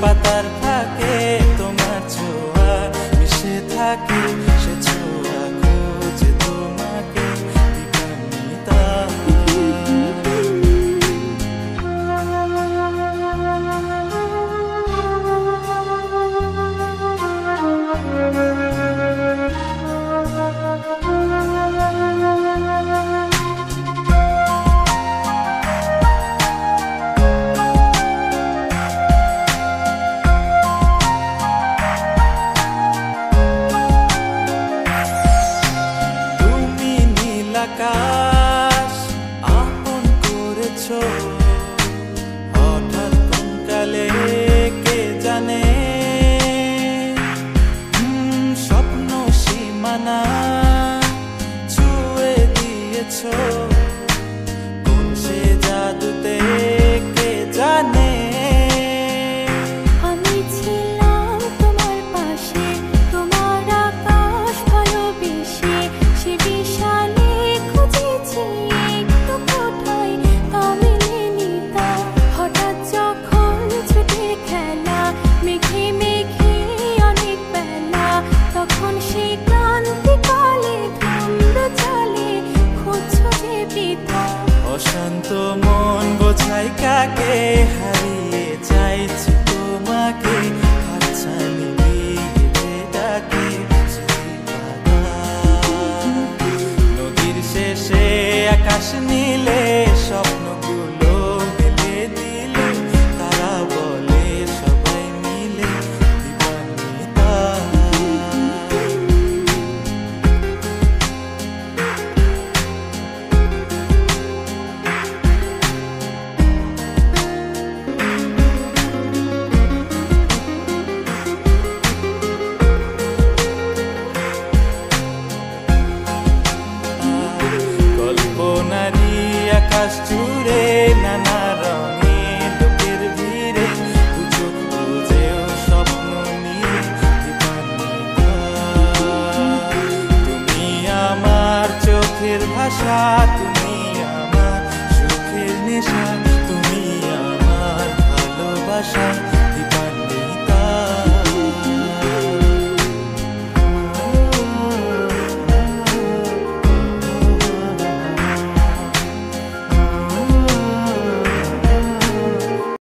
পাতার ফাঁকে তোমার ছোঁয়া মিশে থাকে, সে ছোঁয়া খোঁজে তোমাকে দীপান্বিতা। আকাশ আপন করেছো হঠাৎ কোন কালে কে জানে, স্বপ্ন সীমানা ছুঁয়ে দিয়েছো কোন সে জাদুতে কে জানে। আমি ছিলাম তোমার পাশে, তোমার আকাশ ভালোবেসে, সে বিশাল অশান্ত মন বোঝাই কাকে, হারিয়ে চাইছি তোমাকে, হাতছানি দিয়ে ডাকে নদীর শেষে আকাশ নীলে, স্বপ্নগুলো মেলে দিলে, তারা বলে সবাই মিলে দীপান্বিতা। আকাশ